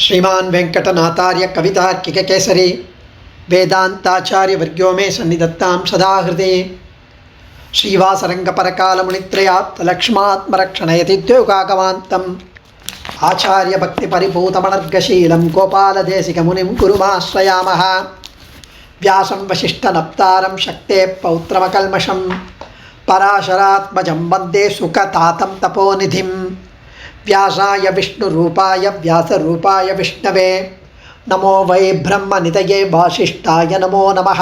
श्रीमान वेंकटनाथार्य कवितार्किक केसरी वेदांताचार्य वर्ग्यो मे सन्निधत्तां सदा हृदये श्रीवासरंगपरकालमुनित्रयात् लक्ष्मात्मरक्षणयतिद्योगागवान्तम् आचार्य भक्ति परिपूतमनर्गशीलं गोपालदेशिकमुनिं कुरुमाश्रयामः व्यासं वसिष्ठनप्तारं शक्ते पौत्रमकल्मषं पराशरात्मजं वन्दे सुखतातं तपोनिधिं व्यासाय विष्णुरूपाय व्यासरूपाय विष्णवे नमो वै ब्रह्मनिधये वासिष्ठाय नमो नमः.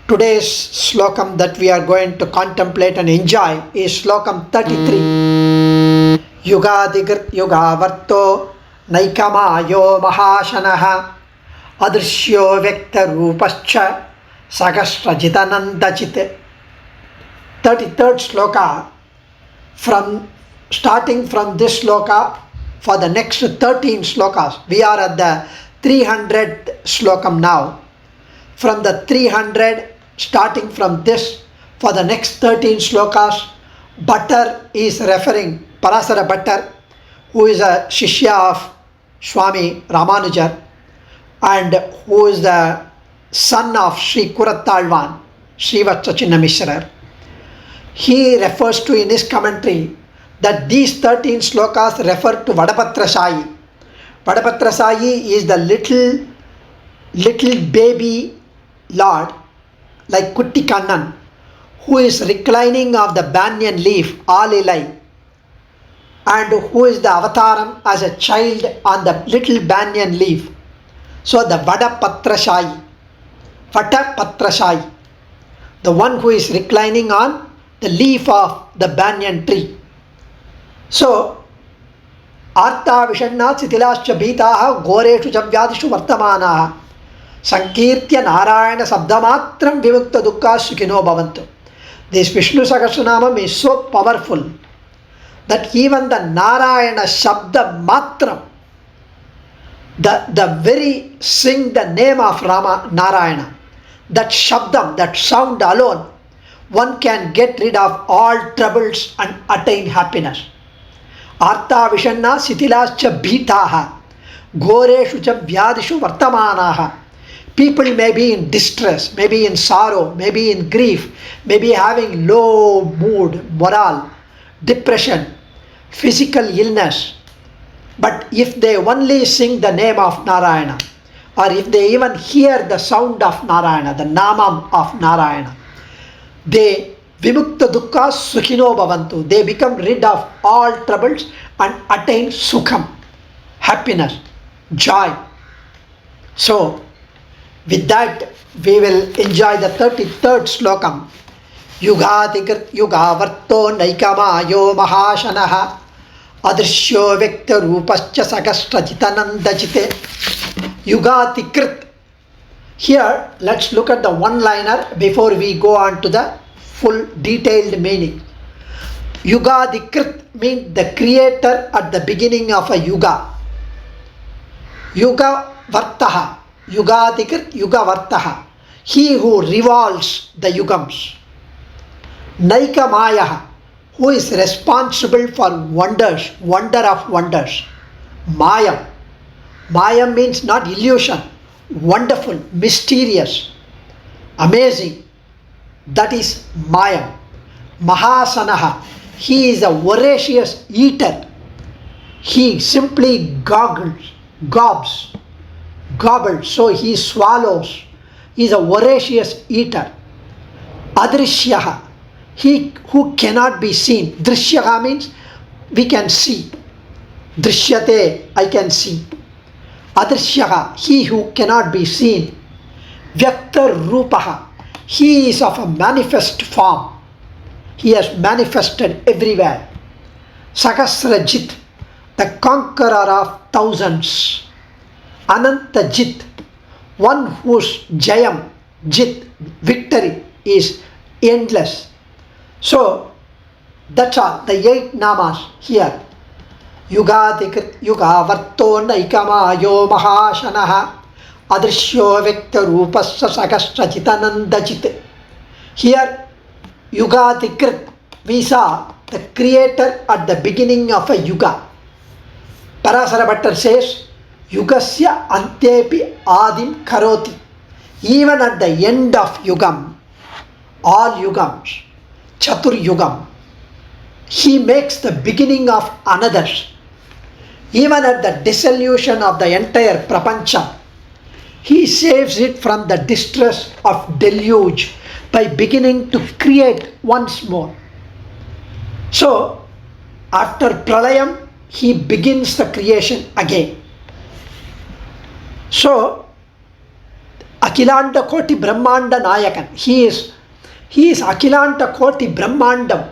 Today's slokam that we are going to contemplate and enjoy is slokam 33. Yugadigrit yugavarto naikamayo mahashanaha adrishyo vyakta rupascha sagasrajitanandachit. 33rd sloka, starting from this sloka for the next 13 slokas. We are at the 300th slokam now. From the 300, starting from this, for the next 13 slokas, Bhattar is referring, Parasara Bhattar, who is a Shishya of Swami Ramanujar and who is the son of Sri Kurattalvan, Srivatsa Chinnamishrar. He refers to in his commentary that these 13 slokas refer to Vadapatrashayi. Vadapatrashayi is the little baby Lord, like Kutti Kannan, who is reclining of the banyan leaf, Alilai, and who is the avataram as a child on the little banyan leaf. So the Vadapatrashayi, the one who is reclining on the leaf of the banyan tree. So, Artha Vishanna Sitilascha Bhitaha Goreshu Javyadishu Vartamanaha Sankirtya Narayana Sabdamatram Vimukta Dukkha Sukhino Bhavantu. This Vishnu Sahasranamam is so powerful that even the Narayana Shabda Matram, the very sing the name of Narayana, that Shabdam, that sound alone, one can get rid of all troubles and attain happiness. Artha Vishanna Sitilascha Bhitaha Goreshu cha Vyadishu Vartamanaha. People may be in distress, maybe in sorrow, maybe in grief, maybe having low mood, morale, depression, physical illness. But if they only sing the name of Narayana, or if they even hear the sound of Narayana, the Namam of Narayana, they Vimukta Dukkha Sukhino Bhavantu. They become rid of all troubles and attain Sukham, happiness, joy. So, with that, we will enjoy the 33rd slokam. Yugadigrit yugavarto naikamayo mahashanaha adrishyo vyakta rupascha sagasrajitanandachite. Yugadigrit. Here, let's look at the one-liner before we go on to the full detailed meaning. Yugadikrit means the creator at the beginning of a yuga. Yuga vartaha. Yugadikrit yuga vartaha. He who revolves the yugams. Naika mayaha. Who is responsible for wonders, wonder of wonders. Mayam. Mayam means not illusion. Wonderful, mysterious, amazing. That is Mayam. Mahasanaha. He is a voracious eater. He simply gobbles. So he swallows. He is a voracious eater. Adrishyaha. He who cannot be seen. Drishyaha means we can see. Drishyate, I can see. Adrishyaha, he who cannot be seen. Vyakta rupaha. He is of a manifest form. He has manifested everywhere. Sagasrajit, the conqueror of thousands. Anantajit, one whose jayam, jit, victory is endless. So, that's all, the 8 namas here. Yugadikrit yugavarto naikamayo mahashanaha adrishyo vyakta rupasya sagasrajitanandachit. Here, Yugadikrit, we saw the creator at the beginning of a yuga. Parasara Bhattar says, Yugasya antepi adim karoti. Even at the end of Yugam, all Yugams, Chatur Yugam, he makes the beginning of another. Even at the dissolution of the entire Prapancha, he saves it from the distress of deluge by beginning to create once more. So, after Pralayam, he begins the creation again. So, Akhilanta Koti Brahmanda Nayakan, he is Akhilanta Koti Brahmandam.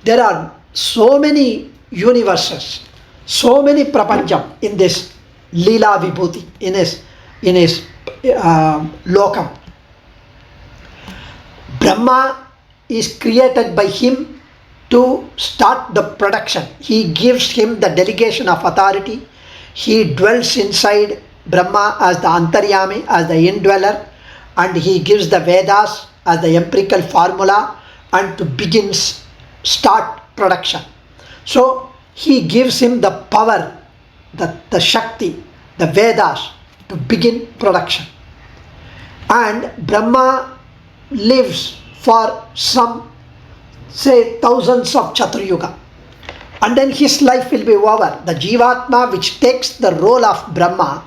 There are so many universes, so many prapancham in this Leela Vibhuti, in his lokam. Brahma is created by him to start the production. He gives him the delegation of authority. He dwells inside Brahma as the Antaryami, as the indweller, and he gives the Vedas as the empirical formula and to start production. So he gives him the power, the Shakti, the Vedas to begin production. And Brahma lives for some, say, thousands of Chaturyuga. And then his life will be over. The Jivatma which takes the role of Brahma,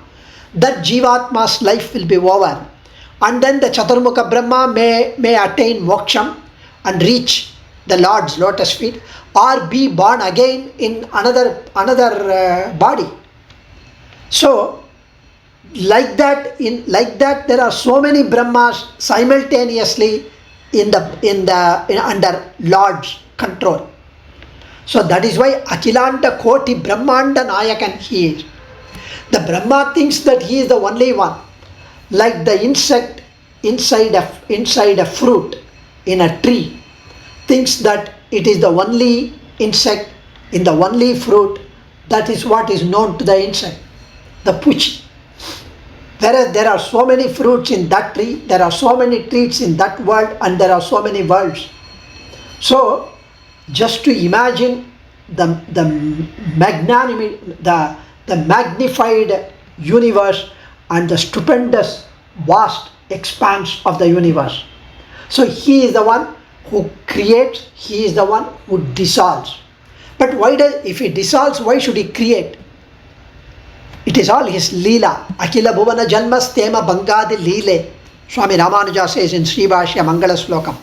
that Jivatma's life will be over. And then the Chaturmukha Brahma may attain moksham and reach the Lord's lotus feet, or be born again in another body. So, like that, there are so many Brahmas simultaneously under Lord's control. So that is why Akhilanta Koti Brahmanda Nayakan he is. The Brahma thinks that he is the only one, like the insect inside a fruit in a tree thinks that it is the only insect in the only fruit. That is what is known to the insect, the puchi. Whereas there are so many fruits in that tree, there are so many trees in that world, and there are so many worlds. So just to imagine the magnanimity, the magnified universe and the stupendous vast expanse of the universe. So he is the one who creates, he is the one who dissolves. But if he dissolves, why should he create? It is all his Leela. Akila Bhuvana Janmastema Bangadi Leele, Swami Ramanuja says in Sri Bhashya Mangala Slokam.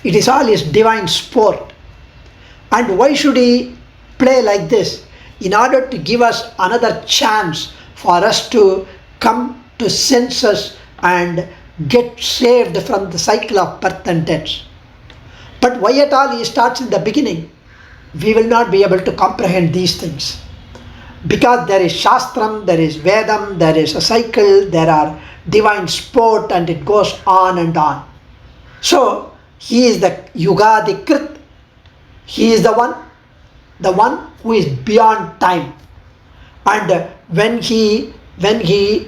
It is all his divine sport. And why should he play like this? In order to give us another chance for us to come to senses and get saved from the cycle of birth and death. But why at all he starts in the beginning? We will not be able to comprehend these things. Because there is Shastram, there is Vedam, there is a cycle, there are divine sport, and it goes on and on. So, he is the Yugadikrit. He is the one who is beyond time. And when he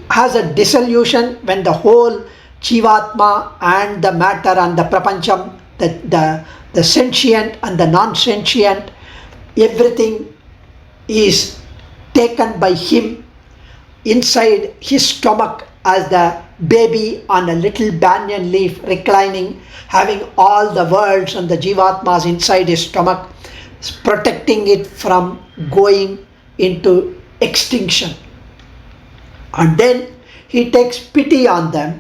has a dissolution, when the whole Jivatma and the matter and the Prapancham, the sentient and the non-sentient, everything is taken by him inside his stomach as the baby on a little banyan leaf reclining, having all the worlds and the Jivatmas inside his stomach, protecting it from going into extinction. And then he takes pity on them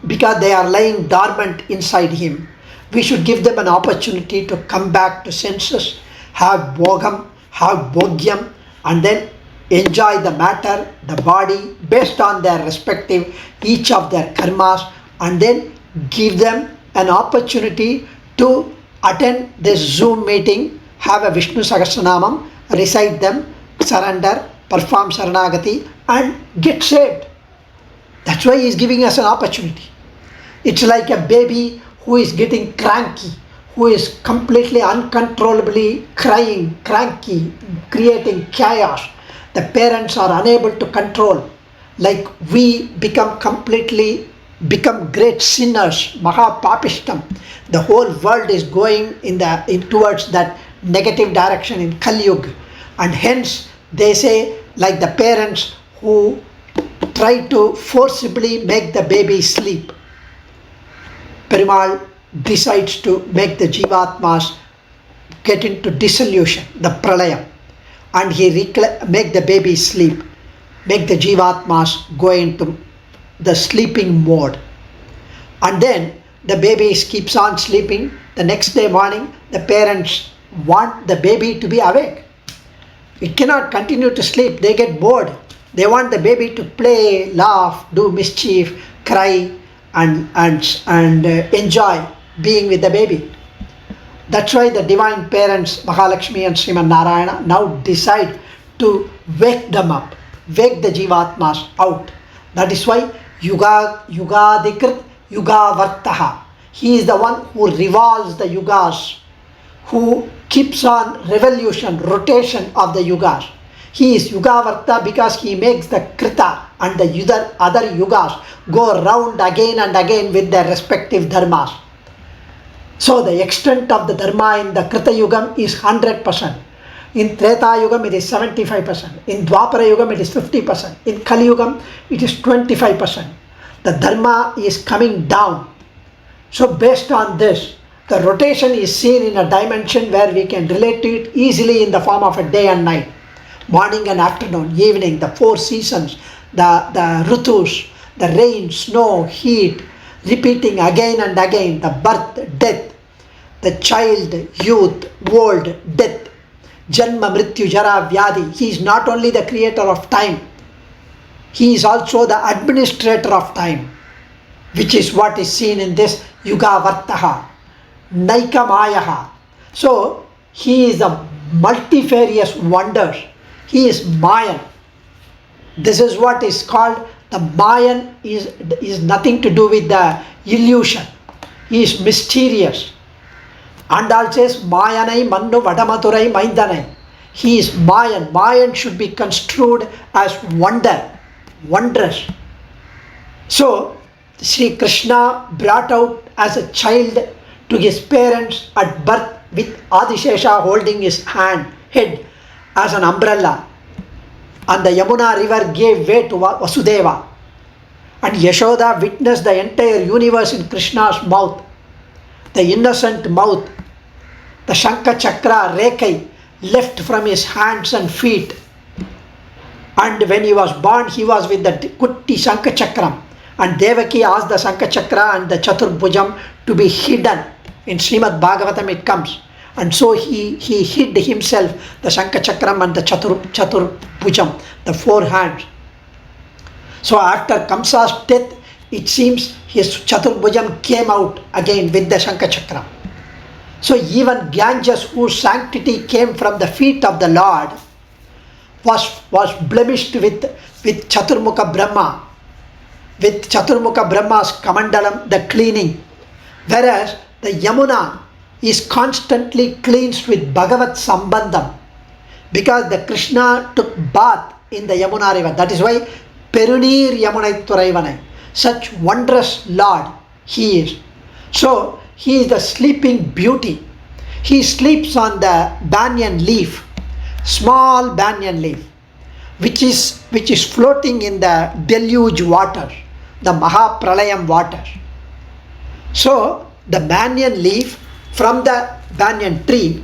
because they are lying dormant inside him. We should give them an opportunity to come back to senses, have bhogam, have bhogyam, and then enjoy the matter, the body, based on their respective, each of their karmas, and then give them an opportunity to attend this Zoom meeting, have a Vishnu Sahasranamam, recite them, surrender, perform Saranagati, and get saved. That's why he is giving us an opportunity. It's like a baby who is getting cranky, who is completely uncontrollably crying, cranky, creating chaos. The parents are unable to control. Like we become great sinners, Mahapapishtam. The whole world is going towards that negative direction in Kali Yuga. And hence they say like the parents who try to forcibly make the baby sleep. Perumal decides to make the Jivatmas get into dissolution, the pralayam, and he make the baby sleep, make the Jivatmas go into the sleeping mode. And then the baby keeps on sleeping. The next day morning, the parents want the baby to be awake. It cannot continue to sleep. They get bored. They want the baby to play, laugh, do mischief, cry, and enjoy being with the baby. That's why the divine parents, Mahalakshmi and Sriman Narayana, now decide to wake them up, wake the Jivatmas out. That is why Yugadikrit Yugavartaha. He is the one who revolves the yugas, who keeps on revolution, rotation of the yugas. He is Yugavarta because he makes the Krita and the other yugas go round again and again with their respective dharmas. So the extent of the dharma in the Krita Yugam is 100%. In Treta Yugam it is 75%. In Dwapara Yugam it is 50%. In Kali Yugam it is 25%. The dharma is coming down. So based on this, the rotation is seen in a dimension where we can relate to it easily in the form of a day and night, morning and afternoon, evening, the 4 seasons, the rutus, the rain, snow, heat, repeating again and again, the birth, death, the child, youth, old, death, Janma, Mrityu, Jara, Vyadi. He is not only the creator of time, he is also the administrator of time, which is what is seen in this Yuga Vartaha, Naika Mayaha. So he is a multifarious wonder. He is Mayan. This is what is called the Mayan is nothing to do with the illusion. He is mysterious. And also says Mayanai Mannu Vadamaturai Maindanai. He is Mayan. Mayan should be construed as wonder, wondrous. So Sri Krishna brought out as a child to his parents at birth with Adishesha holding his head as an umbrella. And the Yamuna river gave way to Vasudeva. And Yashoda witnessed the entire universe in Krishna's mouth. The innocent mouth, the Shankha Chakra, Rekai, left from his hands and feet. And when he was born, he was with the Kutti Shankha Chakram. And Devaki asked the Shankha Chakra and the Chaturbhujam to be hidden. In Srimad Bhagavatam it comes. And so he hid himself, the Shankha Chakram and the Chaturbhujam, the 4 hands. So after Kamsa's death, it seems his Chaturbhujam came out again with the Shankha Chakram. So even Ganges, whose sanctity came from the feet of the Lord, was blemished with Chaturmukha Brahma, with Chaturmukha Brahma's Kamandalam, the cleaning. Whereas the Yamuna is constantly cleansed with Bhagavat Sambandham, because the Krishna took bath in the Yamuna river. That is why Perunir Yamunai Turaivanai, such wondrous Lord he is. So he is the sleeping beauty. He sleeps on the banyan leaf, small banyan leaf, which is floating in the deluge water, the Mahapralayam water. So the banyan leaf from the banyan tree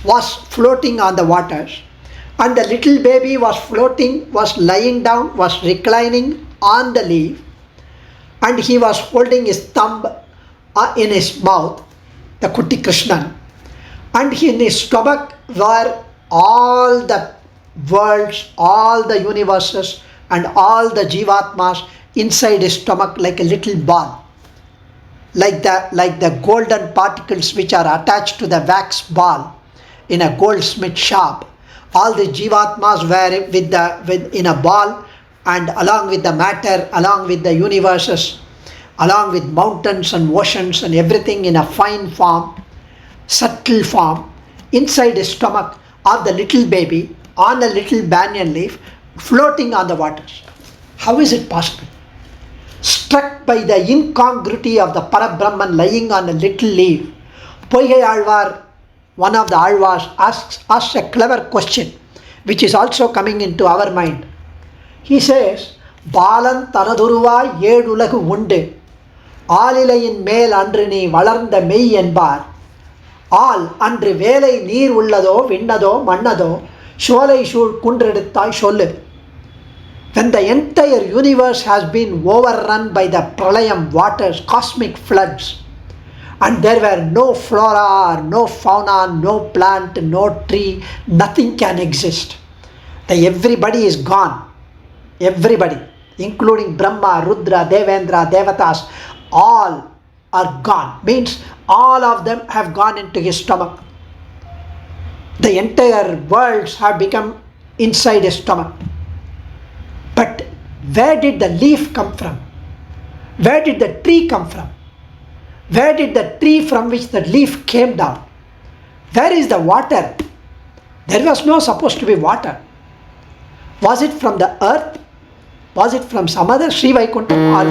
was floating on the waters, and the little baby was floating, was lying down, was reclining on the leaf, and he was holding his thumb in his mouth, the Kuti Krishnan, and in his stomach were all the worlds, all the universes, and all the Jivatmas inside his stomach like a little ball. Like the golden particles which are attached to the wax ball in a goldsmith shop. All the Jivatmas were in a ball, and along with the matter, along with the universes, along with mountains and oceans and everything in a fine form, subtle form, inside the stomach of the little baby on a little banyan leaf floating on the waters. How is it possible? Struck by the incongruity of the Parabrahman lying on a little leaf, Poigai Alvar, one of the Alvars, asks a clever question. which is also coming into our mind. He says, Balan Tanaduruvai Yedulagu Undu, Alilayin Mel Andrini Valarnda Mei Enbar, All Andri Vele Neer Ullado, Vindado, Mannado, Sholai Shul Kundredithai Sholle. When the entire universe has been overrun by the pralayam waters, cosmic floods, and there were no flora, no fauna, no plant, no tree, nothing can exist. Everybody is gone. Everybody, including Brahma, Rudra, Devendra, Devatas, all are gone. Means all of them have gone into his stomach. The entire worlds have become inside his stomach. But where did the leaf come from? Where did the tree come from? Where did the tree from which the leaf came down? Where is the water? There was no supposed to be water. Was it from the earth? Was it from some other Sri Vaikuntham? Or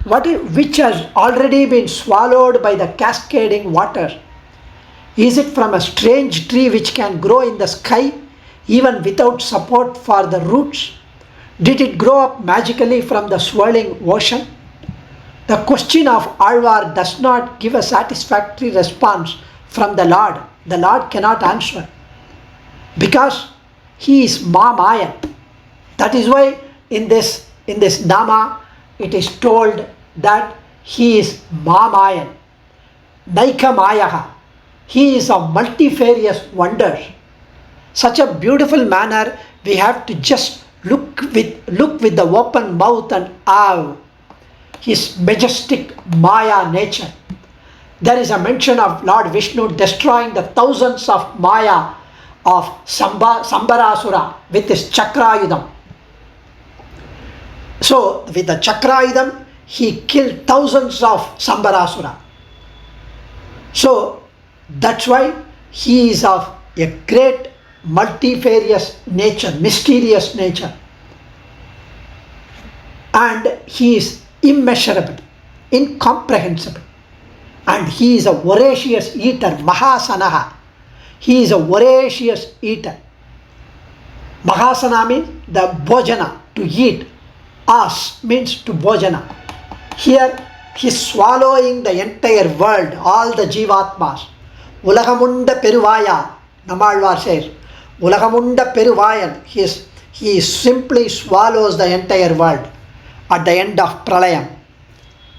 was it which has already been swallowed by the cascading water? Is it from a strange tree which can grow in the sky even without support for the roots? Did it grow up magically from the swirling ocean? The question of Alvar does not give a satisfactory response from the Lord. The Lord cannot answer because he is Mamayan. That is why in this Nama it is told that he is Mamayan. Naika Mayaha. He is of multifarious wonders. Such a beautiful manner we have to just look with the open mouth and awe his majestic Maya nature. There is a mention of Lord Vishnu destroying the thousands of Maya of Sambarasura with his Chakrayudam. So with the Chakrayudam he killed thousands of Sambarasura. So that's why he is of a great multifarious nature, mysterious nature. And he is immeasurable, incomprehensible. And he is a voracious eater, Mahasanaha. He is a voracious eater. Mahasana means the bhojana, to eat. As means to bhojana. Here he is swallowing the entire world, all the jivatmas. Ulagamunda Peruvaya, Namalvar says, Ulagamunda Peruvayan, he simply swallows the entire world at the end of Pralayam.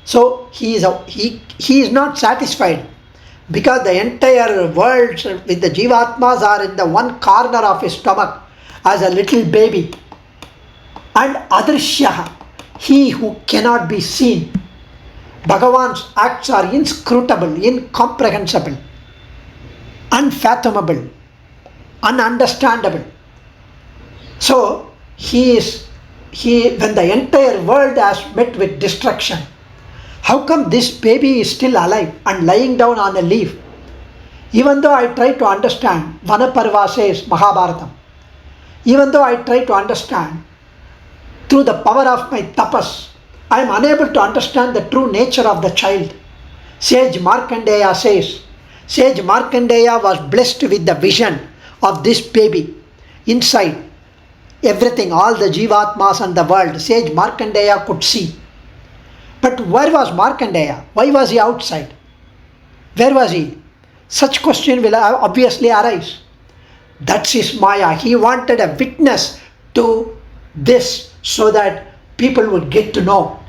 So he is not satisfied because the entire world with the jivatmas are in the one corner of his stomach as a little baby. And Adrishyaha, he who cannot be seen. Bhagavan's acts are inscrutable, incomprehensible, unfathomable, ununderstandable. So when the entire world has met with destruction, how come this baby is still alive and lying down on a leaf? Even though I try to understand, Vanaparva says Mahabharatam, even though I try to understand through the power of my tapas, I am unable to understand the true nature of the child. Sage Markandeya says, Sage Markandeya was blessed with the vision of this baby inside. Everything, all the jivatmas and the world, Sage Markandeya could see. But where was Markandeya? Why was he outside? Where was he? Such question will obviously arise. That's his Maya. He wanted a witness to this so that people would get to know.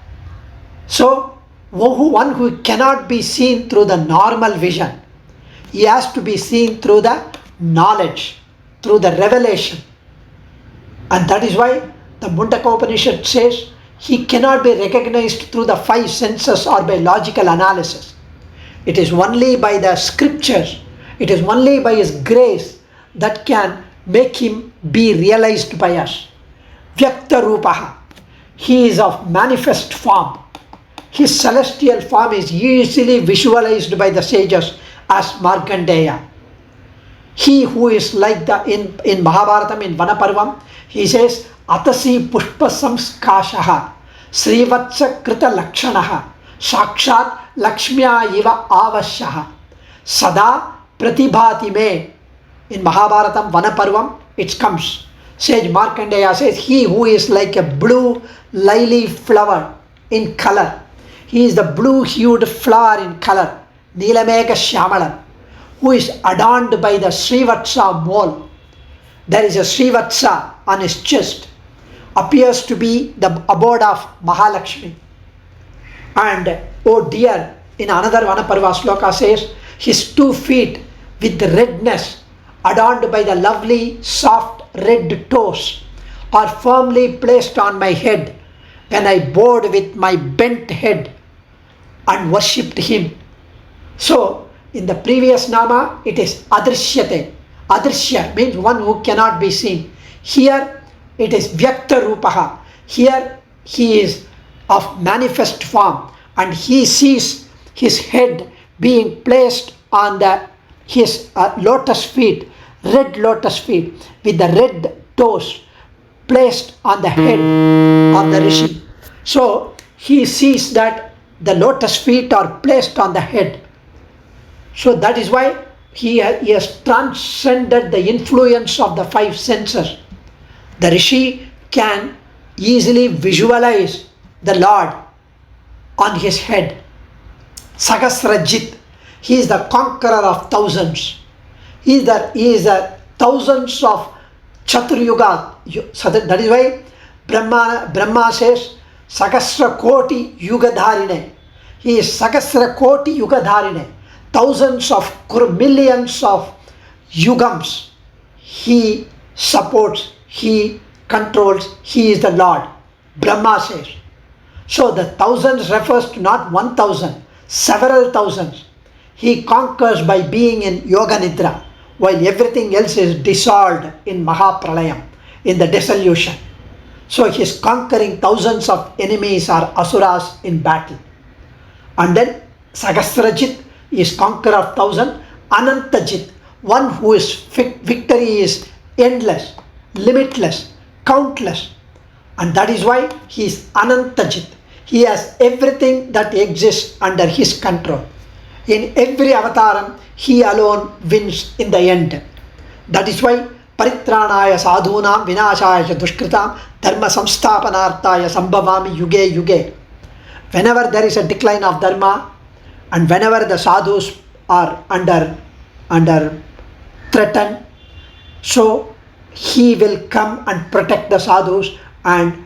So, one who cannot be seen through the normal vision, he has to be seen through the knowledge, through the revelation. And that is why the Mundaka Upanishad says he cannot be recognized through the five senses or by logical analysis. It is only by the scriptures, it is only by his grace that can make him be realized by us. Vyakta Rupaha, he is of manifest form. His celestial form is easily visualized by the sages as Markandeya. He who is like the in Mahabharatam, in Vanaparvam, he says, Atasi Pushpa Samskashaha, Srivatsa Krita Lakshanaha, Sakshat Lakshmya Iva Avasyaha, Sada Pratibhati Me. In Mahabharatam Vanaparvam, it comes. Sage Markandeya says, he who is like a blue lily flower in color. He is the blue-hued flower in color, Nilamega Shyamala, who is adorned by the Srivatsa mole. There is a Srivatsa on his chest, appears to be the abode of Mahalakshmi. And oh dear, in another Vanaparva Sloka says, his 2 feet with redness, adorned by the lovely soft red toes, are firmly placed on my head when I bowed with my bent head and worshipped him. So, in the previous Nama, it is Adrishyate. Adrishya means one who cannot be seen. Here, it is Vyakta Rupaha. Here, he is of manifest form, and he sees his head being placed on his lotus feet, red lotus feet, with the red toes placed on the head of the Rishi. So, he sees that the lotus feet are placed on the head. So that is why he has transcended the influence of the 5 senses. The Rishi can easily visualize the Lord on his head. Sahasrajit, he is the conqueror of thousands. He is the thousands of Chaturyuga. So that is why Brahma says, Sahasra Koti Yugadharine. He is Sahasra Koti Yugadharine. Thousands of millions of yugams. He supports, he controls, he is the Lord. Brahma says. So the thousands refers to not 1,000, several thousands. He conquers by being in Yoga Nidra, while everything else is dissolved in Mahapralayam, in the dissolution. So he is conquering thousands of enemies or asuras in battle. And then Sahasrajit is conqueror of 1,000. Anantajit, one who is victory is endless, limitless, countless. And that is why he is Anantajit. He has everything that exists under his control. In every avataram, he alone wins in the end. That is why Paritranaya sadhunam vinashaya dushkritam dharma samsthapanarthaya sambhavami yuge yuge. Whenever there is a decline of dharma and whenever the sadhus are under threatened, so he will come and protect the sadhus and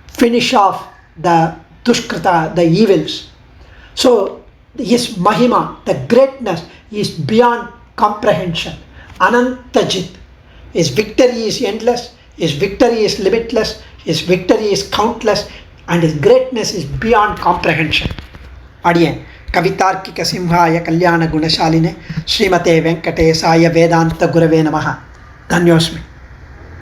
finish off the dushkrita, the evils. So his mahima, the greatness, is beyond comprehension. Anantajit. His victory is endless, his victory is limitless, his victory is countless, and his greatness is beyond comprehension. Adiyan Kavitarkika Simhaya Kalyana Gunashaline Srimate Venkatesaya Vedanta Gurave Namaha. Dhanyosmi.